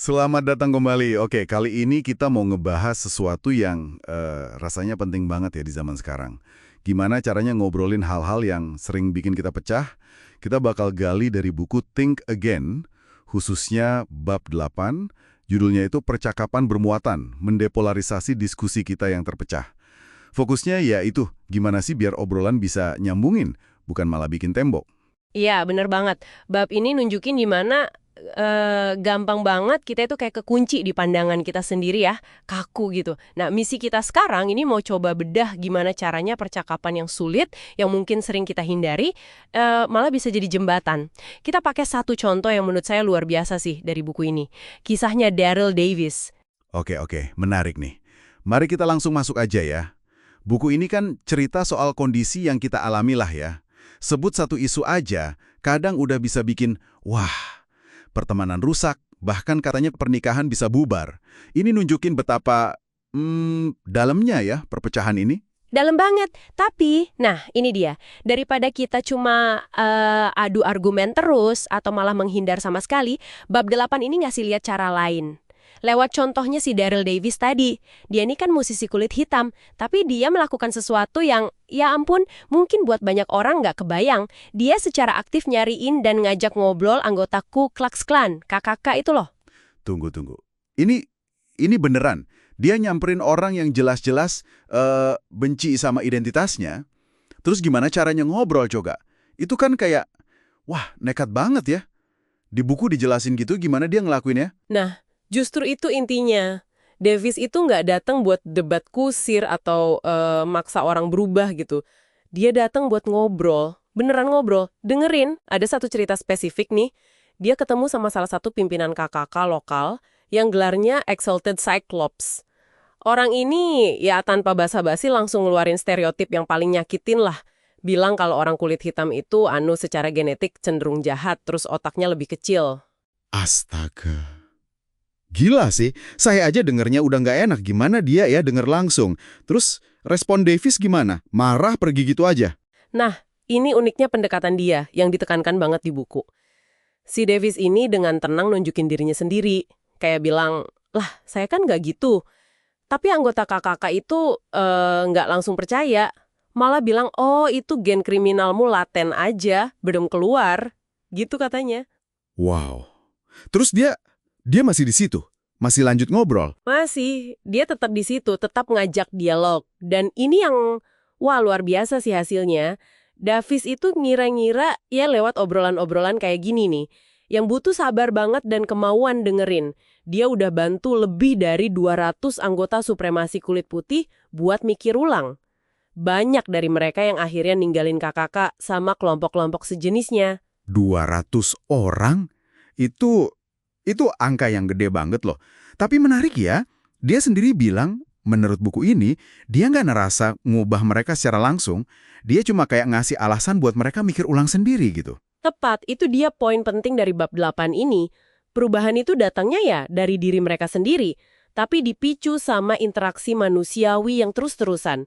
Selamat datang kembali. Oke, kali ini kita mau ngebahas sesuatu yang rasanya penting banget ya di zaman sekarang. Gimana caranya ngobrolin hal-hal yang sering bikin kita pecah? Kita bakal gali dari buku Think Again, khususnya bab 8, judulnya itu Percakapan Bermuatan, Mendepolarisasi Diskusi Kita yang Terpecah. Fokusnya ya itu, gimana sih biar obrolan bisa nyambungin, bukan malah bikin tembok. Iya, bener banget. Bab ini nunjukin gimana gampang banget kita itu kayak kekunci di pandangan kita sendiri ya, kaku gitu. Nah, misi kita sekarang ini mau coba bedah gimana caranya percakapan yang sulit, yang mungkin sering kita hindari, malah bisa jadi jembatan. Kita pakai satu contoh yang menurut saya luar biasa sih dari buku ini. Kisahnya Daryl Davis. Oke, menarik nih. Mari kita langsung masuk aja ya. Buku ini kan cerita soal kondisi yang kita alami lah ya. Sebut satu isu aja, kadang udah bisa bikin, wah, pertemanan rusak, bahkan katanya pernikahan bisa bubar. Ini nunjukin betapa dalamnya ya perpecahan ini. Dalam banget, tapi, nah ini dia, daripada kita cuma adu argumen terus atau malah menghindar sama sekali, bab 8 ini ngasih lihat cara lain. Lewat contohnya si Daryl Davis tadi, dia ini kan musisi kulit hitam, tapi dia melakukan sesuatu yang, ya ampun, mungkin buat banyak orang nggak kebayang. Dia secara aktif nyariin dan ngajak ngobrol anggota Ku Klux Klan, KKK itu loh. Tunggu. Ini beneran. Dia nyamperin orang yang jelas-jelas benci sama identitasnya. Terus gimana caranya ngobrol coba? Itu kan kayak, wah nekat banget ya. Di buku dijelasin gitu gimana dia ngelakuinnya. Nah, justru itu intinya. Davis itu nggak datang buat debat kusir atau maksa orang berubah gitu. Dia datang buat ngobrol, beneran ngobrol. Dengerin, ada satu cerita spesifik nih. Dia ketemu sama salah satu pimpinan KKK lokal yang gelarnya Exalted Cyclops. Orang ini ya tanpa basa-basi langsung ngeluarin stereotip yang paling nyakitin lah. Bilang kalau orang kulit hitam itu secara genetik cenderung jahat, terus otaknya lebih kecil. Astaga. Gila sih, saya aja dengernya udah nggak enak. Gimana dia ya denger langsung? Terus respon Davis gimana? Marah pergi gitu aja? Nah, ini uniknya pendekatan dia yang ditekankan banget di buku. Si Davis ini dengan tenang nunjukin dirinya sendiri. Kayak bilang, lah saya kan nggak gitu. Tapi anggota KKK itu nggak langsung percaya. Malah bilang, oh itu gen kriminalmu laten aja, belum keluar. Gitu katanya. Wow. Terus dia masih di situ? Masih lanjut ngobrol? Masih, dia tetap di situ, tetap ngajak dialog. Dan ini yang, wah luar biasa sih hasilnya. Davis itu ngira-ngira ya lewat obrolan-obrolan kayak gini nih. Yang butuh sabar banget dan kemauan dengerin. Dia udah bantu lebih dari 200 anggota supremasi kulit putih buat mikir ulang. Banyak dari mereka yang akhirnya ninggalin KKK sama kelompok-kelompok sejenisnya. 200 orang? Itu angka yang gede banget loh. Tapi menarik ya, dia sendiri bilang, menurut buku ini, dia nggak ngerasa ngubah mereka secara langsung, dia cuma kayak ngasih alasan buat mereka mikir ulang sendiri gitu. Tepat, itu dia poin penting dari bab 8 ini. Perubahan itu datangnya ya dari diri mereka sendiri, tapi dipicu sama interaksi manusiawi yang terus-terusan.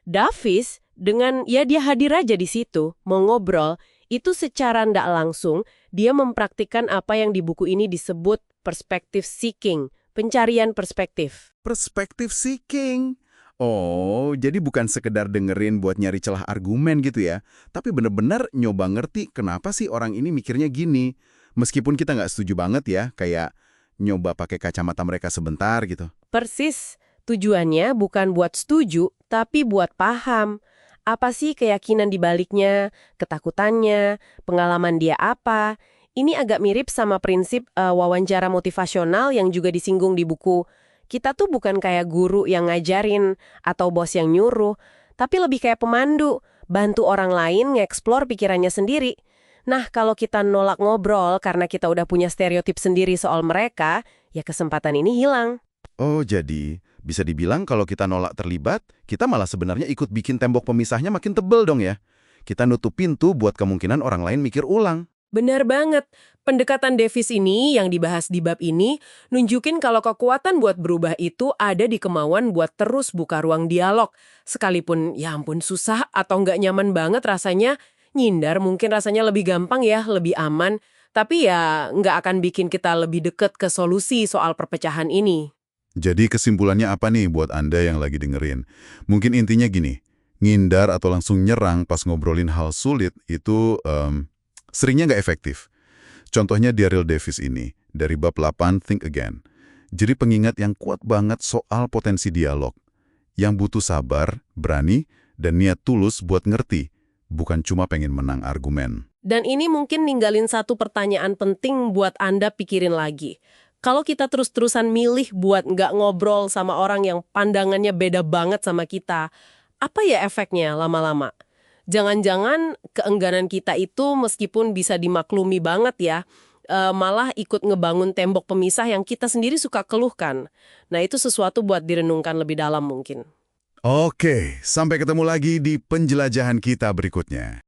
Davis, dengan ya dia hadir aja di situ, mau ngobrol, itu secara ndak langsung, dia mempraktikkan apa yang di buku ini disebut perspective seeking, pencarian perspektif. Perspective seeking. Oh, jadi bukan sekedar dengerin buat nyari celah argumen gitu ya, tapi bener-bener nyoba ngerti kenapa sih orang ini mikirnya gini. Meskipun kita nggak setuju banget ya, kayak nyoba pakai kacamata mereka sebentar gitu. Persis, tujuannya bukan buat setuju, tapi buat paham. Apa sih keyakinan di baliknya, ketakutannya, pengalaman dia apa. Ini agak mirip sama prinsip wawancara motivasional yang juga disinggung di buku. Kita tuh bukan kayak guru yang ngajarin atau bos yang nyuruh, tapi lebih kayak pemandu, bantu orang lain ngeksplor pikirannya sendiri. Nah, kalau kita nolak ngobrol karena kita udah punya stereotip sendiri soal mereka, ya kesempatan ini hilang. Oh, jadi bisa dibilang kalau kita nolak terlibat, kita malah sebenarnya ikut bikin tembok pemisahnya makin tebel dong ya. Kita nutup pintu buat kemungkinan orang lain mikir ulang. Benar banget. Pendekatan Davis ini yang dibahas di bab ini nunjukin kalau kekuatan buat berubah itu ada di kemauan buat terus buka ruang dialog. Sekalipun ya ampun susah atau nggak nyaman banget rasanya, nyindar mungkin rasanya lebih gampang ya, lebih aman. Tapi ya nggak akan bikin kita lebih dekat ke solusi soal perpecahan ini. Jadi kesimpulannya apa nih buat Anda yang lagi dengerin? Mungkin intinya gini, ngindar atau langsung nyerang pas ngobrolin hal sulit itu seringnya nggak efektif. Contohnya Daryl Davis ini, dari bab 8 Think Again. Jadi pengingat yang kuat banget soal potensi dialog. Yang butuh sabar, berani, dan niat tulus buat ngerti, bukan cuma pengen menang argumen. Dan ini mungkin ninggalin satu pertanyaan penting buat Anda pikirin lagi. Kalau kita terus-terusan milih buat nggak ngobrol sama orang yang pandangannya beda banget sama kita, apa ya efeknya lama-lama? Jangan-jangan keengganan kita itu meskipun bisa dimaklumi banget ya, malah ikut ngebangun tembok pemisah yang kita sendiri suka keluhkan. Nah itu sesuatu buat direnungkan lebih dalam mungkin. Oke, sampai ketemu lagi di penjelajahan kita berikutnya.